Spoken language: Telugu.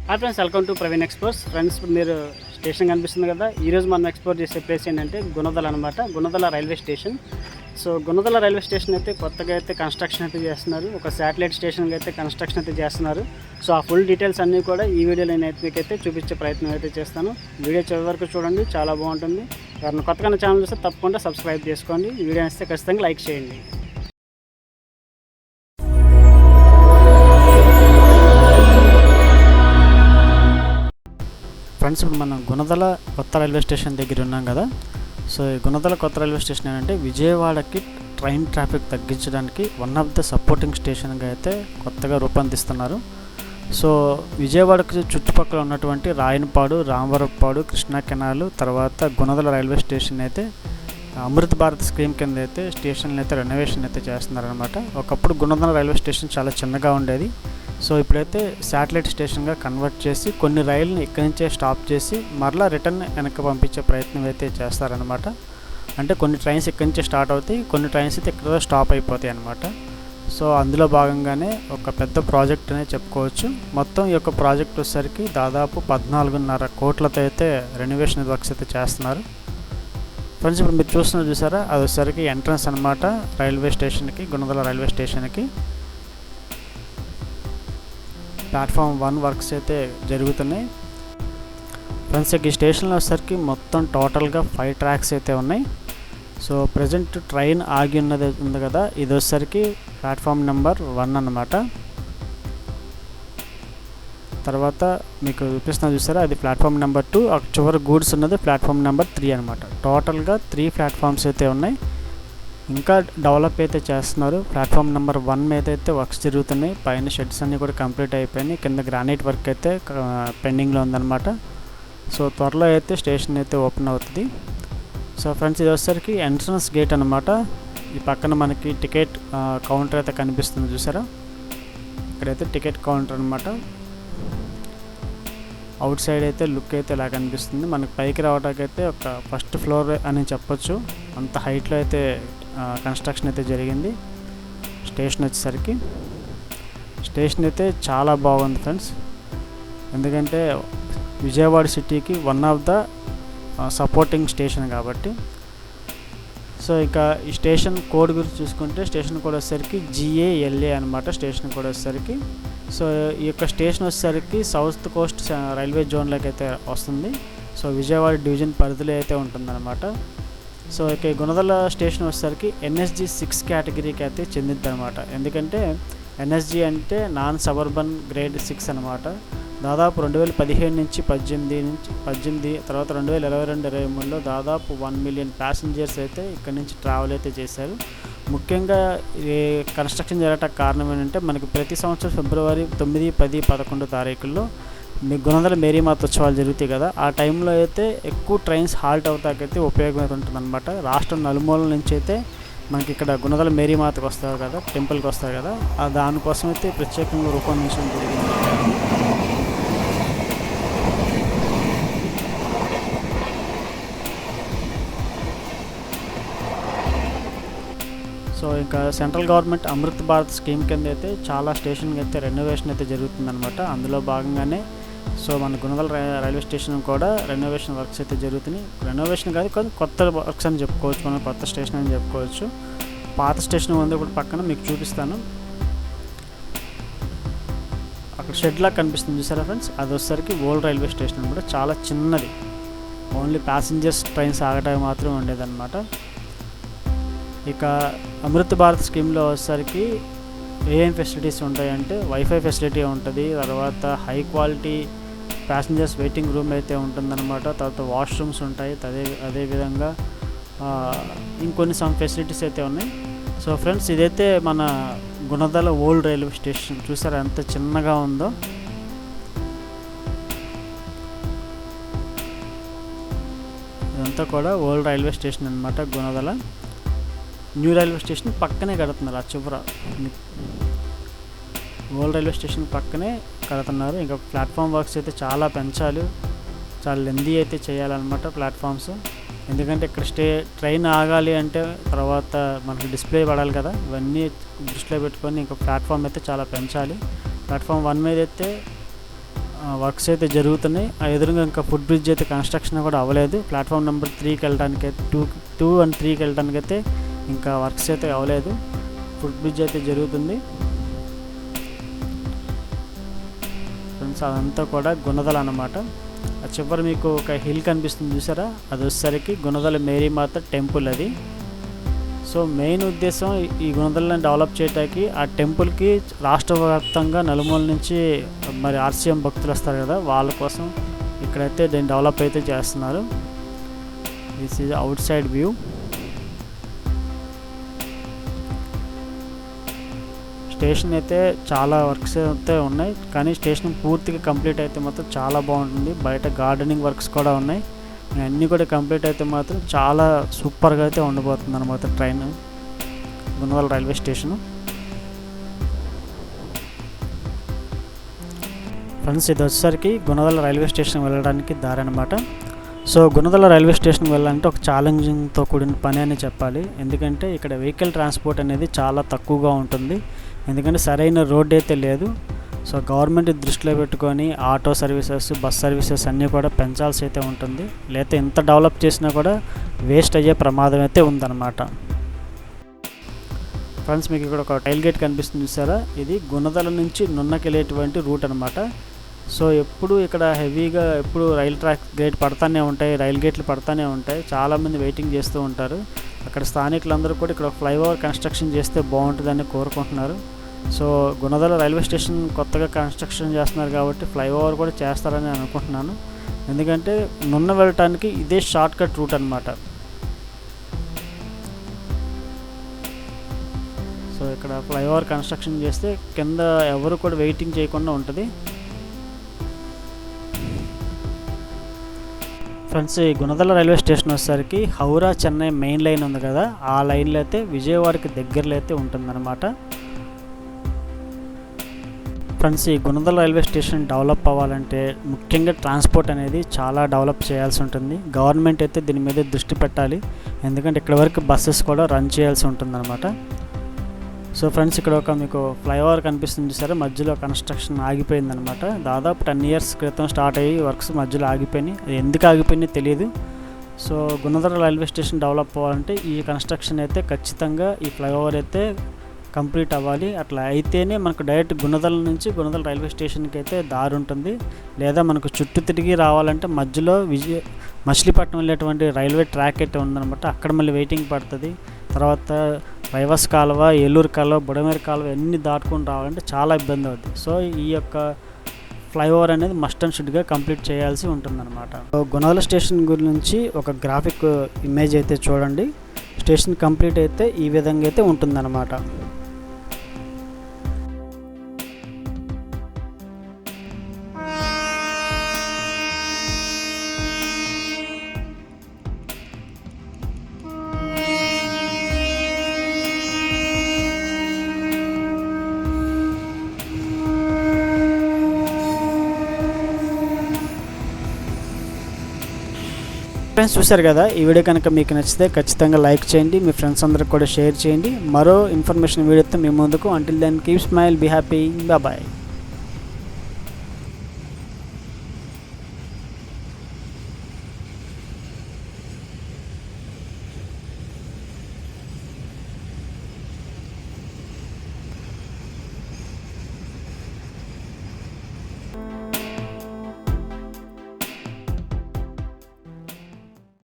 Hi friends, welcome to Praveen exports. Friends, మీరు స్టేషన్ కనిపిస్తుంది కదా. ఈరోజు మనం ఎక్స్పోర్ట్ చేసే ప్లేస్ ఏంటంటే గుణదల అనమాట. Gunadala railway station. So Gunadala railway station అయితే కొత్తగా అయితే కన్స్ట్రక్షన్ అయితే చేస్తున్నారు. ఒక శాటిలైట్ స్టేషన్కి అయితే కన్స్ట్రక్షన్ అయితే చేస్తున్నారు. సో ఆ ఫుల్ డీటెయిల్స్ అన్నీ కూడా ఈ వీడియోలో నేను మీకైతే చూపించే ప్రయత్నం అయితే చేస్తాను. వీడియో చివరి వరకు చూడండి, చాలా బాగుంటుంది. ఎవరైనా కొత్తగా ఛానల్ చూస్తే తప్పకుండా సబ్స్క్రైబ్ చేసుకోండి. వీడియో నచ్చితే ఖచ్చితంగా లైక్ చేయండి. ఫ్రెండ్స్, ఇప్పుడు మనం గుణదల కొత్త రైల్వే స్టేషన్ దగ్గర ఉన్నాం కదా. సో ఈ గుణదల కొత్త రైల్వే స్టేషన్ ఏంటంటే విజయవాడకి ట్రైన్ ట్రాఫిక్ తగ్గించడానికి వన్ ఆఫ్ ద సపోర్టింగ్ స్టేషన్గా అయితే కొత్తగా రూపొందిస్తున్నారు. సో విజయవాడకి చుట్టుపక్కల ఉన్నటువంటి రాయనపాడు, రామవరపాడు, కృష్ణా కెనాలు, తర్వాత గుణదల రైల్వే స్టేషన్ అయితే అమృత్ భారత్ స్కీమ్ కింద అయితే స్టేషన్లు అయితే రెనోవేషన్ అయితే చేస్తున్నారనమాట. ఒకప్పుడు గుణదల రైల్వే స్టేషన్ చాలా చిన్నగా ఉండేది. సో ఇప్పుడైతే శాటిలైట్ స్టేషన్గా కన్వర్ట్ చేసి కొన్ని రైళ్ళని ఇక్కడి నుంచే స్టాప్ చేసి మరలా రిటర్న్ వెనక్కి పంపించే ప్రయత్నం అయితే చేస్తారనమాట. అంటే కొన్ని ట్రైన్స్ ఇక్కడి నుంచే స్టార్ట్ అవుతాయి, కొన్ని ట్రైన్స్ అయితే ఇక్కడ స్టాప్ అయిపోతాయి అనమాట. సో అందులో భాగంగానే ఒక పెద్ద ప్రాజెక్ట్ అనే చెప్పుకోవచ్చు. మొత్తం ఈ యొక్క ప్రాజెక్ట్ వచ్చేసరికి దాదాపు 14.5 కోట్లతో అయితే రెనోవేషన్ వర్క్స్ అయితే చేస్తున్నారు. ఫ్రెండ్స్, ఇప్పుడు మీరు చూసారా, అది వచ్చేసరికి ఎంట్రన్స్ అనమాట రైల్వే స్టేషన్కి, గుణదల రైల్వే స్టేషన్కి. ప్లాట్ఫామ్ 1 వర్క్స్ అయితే జరుగుతున్నాయి. ఫ్రెండ్స్, ఈ స్టేషన్లో వచ్చేసరికి మొత్తం టోటల్గా 5 ట్రాక్స్ అయితే ఉన్నాయి. సో ప్రజెంట్ ట్రైన్ ఆగి ఉంది కదా, ఇది వచ్చేసరికి ప్లాట్ఫామ్ నెంబర్ 1 అన్నమాట. తర్వాత మీకు చూసారా, అది ప్లాట్ఫామ్ నెంబర్ 2. చివరి గూడ్స్ ఉన్నది ప్లాట్ఫామ్ నెంబర్ 3 అనమాట. టోటల్గా 3 ప్లాట్ఫామ్స్ అయితే ఉన్నాయి. ఇంకా డెవలప్ అయితే చేస్తున్నారు. ప్లాట్ఫామ్ నెంబర్ 1 మీద అయితే వర్క్స్ జరుగుతున్నాయి. పైన షెడ్స్ అన్నీ కూడా కంప్లీట్ అయిపోయినాయి. కింద గ్రానైట్ వర్క్ అయితే పెండింగ్లో ఉందన్నమాట. సో త్వరలో అయితే స్టేషన్ అయితే ఓపెన్ అవుతుంది. సో ఫ్రెండ్స్, ఇది వచ్చేసరికి ఎంట్రన్స్ గేట్ అనమాట. ఈ పక్కన మనకి టికెట్ కౌంటర్ అయితే కనిపిస్తుంది చూసారా. ఇక్కడైతే టికెట్ కౌంటర్ అనమాట. అవుట్ సైడ్ అయితే లుక్ అయితే ఇలా కనిపిస్తుంది. మనకి పైకి రావడానికి అయితే ఒక ఫస్ట్ ఫ్లోర్ అని చెప్పొచ్చు. అంత హైట్లో అయితే కన్స్ట్రక్షన్ అయితే జరిగింది. స్టేషన్ వచ్చేసరికి స్టేషన్ అయితే చాలా బాగుంది ఫ్రెండ్స్. ఎందుకంటే విజయవాడ సిటీకి one of the supporting station కాబట్టి. సో ఇక ఈ స్టేషన్ కోడ్ గురించి చూసుకుంటే స్టేషన్ కోడ్ వచ్చేసరికి GALA అనమాట. స్టేషన్ కోడ్ వచ్చేసరికి. సో ఈ యొక్క స్టేషన్ వచ్చేసరికి సౌత్ కోస్ట్ రైల్వే జోన్లోకి అయితే వస్తుంది. సో విజయవాడ డివిజన్ పరిధిలో అయితే ఉంటుందన్నమాట. సో ఇక గుణదల స్టేషన్ వచ్చేసరికి NSG 6 కేటగిరీకి అయితే చెందిద్ది అనమాట. ఎందుకంటే NSG అంటే నాన్ సబర్బన్ గ్రేడ్ 6 అనమాట. దాదాపు 2017 నుంచి 18 తర్వాత 2022-23లో దాదాపు 1 మిలియన్ ప్యాసింజర్స్ అయితే ఇక్కడ నుంచి ట్రావెల్ అయితే చేశారు. ముఖ్యంగా ఈ కన్స్ట్రక్షన్ జరగటానికి కారణం ఏంటంటే మనకి ప్రతి సంవత్సరం ఫిబ్రవరి 9, 10, 11 తారీఖుల్లో గుణదల మేరీమాత ఉత్సవాలు జరుగుతాయి కదా. ఆ టైంలో అయితే ఎక్కువ ట్రైన్స్ హాల్ట్ అవుతాకైతే ఉపయోగం ఉంటుంది అనమాట. రాష్ట్రం నలుమూలల నుంచి అయితే మనకి ఇక్కడ గుణదల మేరీమాతకు వస్తారు కదా, టెంపుల్కి వస్తారు కదా, దానికోసం అయితే ప్రత్యేకంగా రూపొందించడం జరిగింది. సో ఇంకా central government Amrit Bharat scheme కింద అయితే చాలా స్టేషన్కి అయితే రెనోవేషన్ అయితే జరుగుతుందన్నమాట. అందులో భాగంగానే సో మన గుణదల రైల్వే స్టేషన్ కూడా రెనోవేషన్ వర్క్స్ అయితే జరుగుతున్నాయి. రెనోవేషన్ కాదు, కొత్త వర్క్స్ అని చెప్పుకోవచ్చు, మనం కొత్త స్టేషన్ అని చెప్పుకోవచ్చు. పాత స్టేషన్ ఉంది ఇప్పుడు పక్కన, మీకు చూపిస్తాను. అక్కడ షెడ్లా కనిపిస్తుంది చూసారా ఫ్రెండ్స్, అది వచ్చేసరికి ఓల్డ్ రైల్వే స్టేషన్ అనమాట. చాలా చిన్నది, ఓన్లీ ప్యాసింజర్స్ ట్రైన్స్ ఆగటానికి మాత్రం ఉండేదన్నమాట. ఇక అమృత్ భారత్ స్కీమ్లో వచ్చేసరికి ఏం ఫెసిలిటీస్ ఉంటాయంటే వైఫై ఫెసిలిటీ ఉంటుంది, తర్వాత high quality passengers waiting room అయితే ఉంటుందన్నమాట. తర్వాత వాష్రూమ్స్ ఉంటాయి, అదేవిధంగా ఇంకొన్ని సమ్ ఫెసిలిటీస్ అయితే ఉన్నాయి. సో ఫ్రెండ్స్, ఇదైతే మన గుణదల ఓల్డ్ రైల్వే స్టేషన్. చూసారా ఎంత చిన్నగా ఉందో. ఇదంతా కూడా ఓల్డ్ రైల్వే స్టేషన్ అనమాట గుణదల. న్యూ రైల్వే స్టేషన్ పక్కనే కడుతున్నారు, ఆ చివర ఓల్డ్ రైల్వే స్టేషన్ పక్కనే కడుతున్నారు. ఇంకా ప్లాట్ఫామ్ వర్క్స్ అయితే చాలా పెంచాలి, చాలా లెందీ అయితే చేయాలన్నమాట ప్లాట్ఫామ్స్. ఎందుకంటే ఇక్కడ ట్రైన్ ఆగాలి అంటే తర్వాత మనకి డిస్ప్లే పడాలి కదా, ఇవన్నీ దృష్టిలో పెట్టుకొని ఇంకా ప్లాట్ఫామ్ అయితే చాలా పెంచాలి. ప్లాట్ఫామ్ 1 మీద అయితే వర్క్స్ అయితే జరుగుతున్నాయి. ఆ ఎదురుగా ఇంకా ఫుట్ బ్రిడ్జ్ అయితే కన్స్ట్రక్షన్ కూడా అవ్వలేదు. ప్లాట్ఫామ్ నెంబర్ 3కి వెళ్ళడానికి టూ అండ్ 3కి వెళ్ళడానికి అయితే ఇంకా వర్క్స్ అయితే అవ్వలేదు. ఫుట్ బ్రిడ్జ్ అయితే జరుగుతుంది ఫ్రెండ్స్. అదంతా కూడా గుణదల అన్నమాట. ఆ చివరి మీకు ఒక హిల్ కనిపిస్తుంది చూసారా, అది వచ్చేసరికి గుణదల మేరీమాత టెంపుల్ అది. సో మెయిన్ ఉద్దేశం ఈ గుణదలను డెవలప్ చేయడానికి, ఆ టెంపుల్కి రాష్ట్ర వ్యాప్తంగా నలుమూల నుంచి మరి ఆర్సీఎం భక్తులు వస్తారు కదా, వాళ్ళ కోసం ఇక్కడైతే దీన్ని డెవలప్ అయితే చేస్తున్నారు. This is out side view. Station అయితే చాలా వర్క్స్ అయితే ఉన్నాయి, కానీ స్టేషన్ పూర్తిగా కంప్లీట్ అయితే మాత్రం చాలా బాగుంటుంది. బయట గార్డెనింగ్ వర్క్స్ కూడా ఉన్నాయి. అన్నీ కూడా కంప్లీట్ అయితే మాత్రం చాలా సూపర్గా అయితే ఉండబోతుంది అన్నమాట train Gunadala railway station. Friends ఇది వచ్చేసరికి గుణదల రైల్వే స్టేషన్ వెళ్ళడానికి దారి అనమాట. సో గుణదల రైల్వే స్టేషన్కి వెళ్ళాలంటే ఒక ఛాలెంజింగ్తో కూడిన పని అని చెప్పాలి. ఎందుకంటే ఇక్కడ వెహికల్ ట్రాన్స్పోర్ట్ అనేది చాలా తక్కువగా ఉంటుంది. ఎందుకంటే సరైన రోడ్ అయితే లేదు. సో గవర్నమెంట్ దృష్టిలో పెట్టుకొని ఆటో సర్వీసెస్, బస్ సర్వీసెస్ అన్నీ కూడా పెంచాల్సి అయితే ఉంటుంది. లేకపోతే ఎంత డెవలప్ చేసినా కూడా వేస్ట్ అయ్యే ప్రమాదం అయితే ఉందన్నమాట. ఫ్రెండ్స్ మీకు ఇక్కడ ఒక టైల్ గేట్ కనిపిస్తుంది చూసారా, ఇది గుణదల నుంచి నున్నకి వెళ్ళేటువంటి రూట్ అనమాట. సో ఎప్పుడు ఇక్కడ హెవీగా ఎప్పుడు రైల్ ట్రాక్ గేట్ పడతానే ఉంటాయి, రైల్ గేట్లు పడతానే ఉంటాయి. చాలామంది వెయిటింగ్ చేస్తూ ఉంటారు. అక్కడ స్థానికులందరూ కూడా ఇక్కడ ఫ్లైఓవర్ కన్స్ట్రక్షన్ చేస్తే బాగుంటుందని కోరుకుంటున్నారు. సో గుణదల రైల్వే స్టేషన్ కొత్తగా కన్స్ట్రక్షన్ చేస్తున్నారు కాబట్టి ఫ్లైఓవర్ కూడా చేస్తారని అనుకుంటున్నాను. ఎందుకంటే నున్న వెళ్ళటానికి ఇదే షార్ట్ కట్ రూట్ అనమాట. సో ఇక్కడ ఫ్లైఓవర్ కన్స్ట్రక్షన్ చేస్తే కింద ఎవరు కూడా వెయిటింగ్ చేయకుండా ఉంటుంది. ఫ్రెండ్స్ ఈ గుణదల రైల్వే స్టేషన్ వచ్చేసరికి హౌరా చెన్నై మెయిన్ లైన్ ఉంది కదా, ఆ లైన్లో అయితే విజయవాడకి దగ్గరలో అయితే ఉంటుందన్నమాట. ఫ్రెండ్స్ ఈ గుణదల రైల్వే స్టేషన్ డెవలప్ అవ్వాలంటే ముఖ్యంగా ట్రాన్స్పోర్ట్ అనేది చాలా డెవలప్ చేయాల్సి ఉంటుంది. గవర్నమెంట్ అయితే దీని మీద దృష్టి పెట్టాలి. ఎందుకంటే ఇక్కడ వరకు బస్సెస్ కూడా రన్ చేయాల్సి ఉంటుందన్నమాట. సో ఫ్రెండ్స్ ఇక్కడ ఒక మీకు ఫ్లైఓవర్ కనిపిస్తుంది చూసారా, మధ్యలో కన్స్ట్రక్షన్ ఆగిపోయిందనమాట. దాదాపు 10 years క్రితం స్టార్ట్ అయ్యి వర్క్స్ మధ్యలో ఆగిపోయినాయి. అది ఎందుకు ఆగిపోయినాయి తెలియదు. So Gunadala railway station develop అవ్వాలంటే ఈ కన్స్ట్రక్షన్ అయితే ఖచ్చితంగా ఈ ఫ్లైఓవర్ అయితే కంప్లీట్ అవ్వాలి. అట్లా అయితేనే మనకు డైరెక్ట్ గుణదల నుంచి గుణదల రైల్వే స్టేషన్కి అయితే దారి ఉంటుంది. లేదా మనకు చుట్టూ తిరిగి రావాలంటే మధ్యలో మచిలీపట్నం వెళ్ళేటువంటి రైల్వే ట్రాక్ అయితే ఉందన్నమాట. అక్కడ మళ్ళీ వెయిటింగ్ పడుతుంది. తర్వాత రైవస్ కాలువ, ఏలూరు కాలువ, బుడమేరు కాలువ అన్నీ దాటుకొని రావాలంటే చాలా ఇబ్బంది అవుతుంది. సో ఈ యొక్క ఫ్లైఓవర్ అనేది మస్ట్ అండ్ షుడ్గా కంప్లీట్ చేయాల్సి ఉంటుందన్నమాట. గుణదల స్టేషన్ గురించి ఒక గ్రాఫిక్ ఇమేజ్ అయితే చూడండి. స్టేషన్ కంప్లీట్ అయితే ఈ విధంగా అయితే ఉంటుందన్నమాట. ఫ్రెండ్స్ చూశారు కదా, ఈ వీడియో కనుక మీకు నచ్చితే ఖచ్చితంగా లైక్ చేయండి, మీ ఫ్రెండ్స్ అందరికి కూడా షేర్ చేయండి. మరో ఇన్ఫర్మేషన్ వీడియోతో మీ ముందుకు. Until then keep smile, be happy, bye.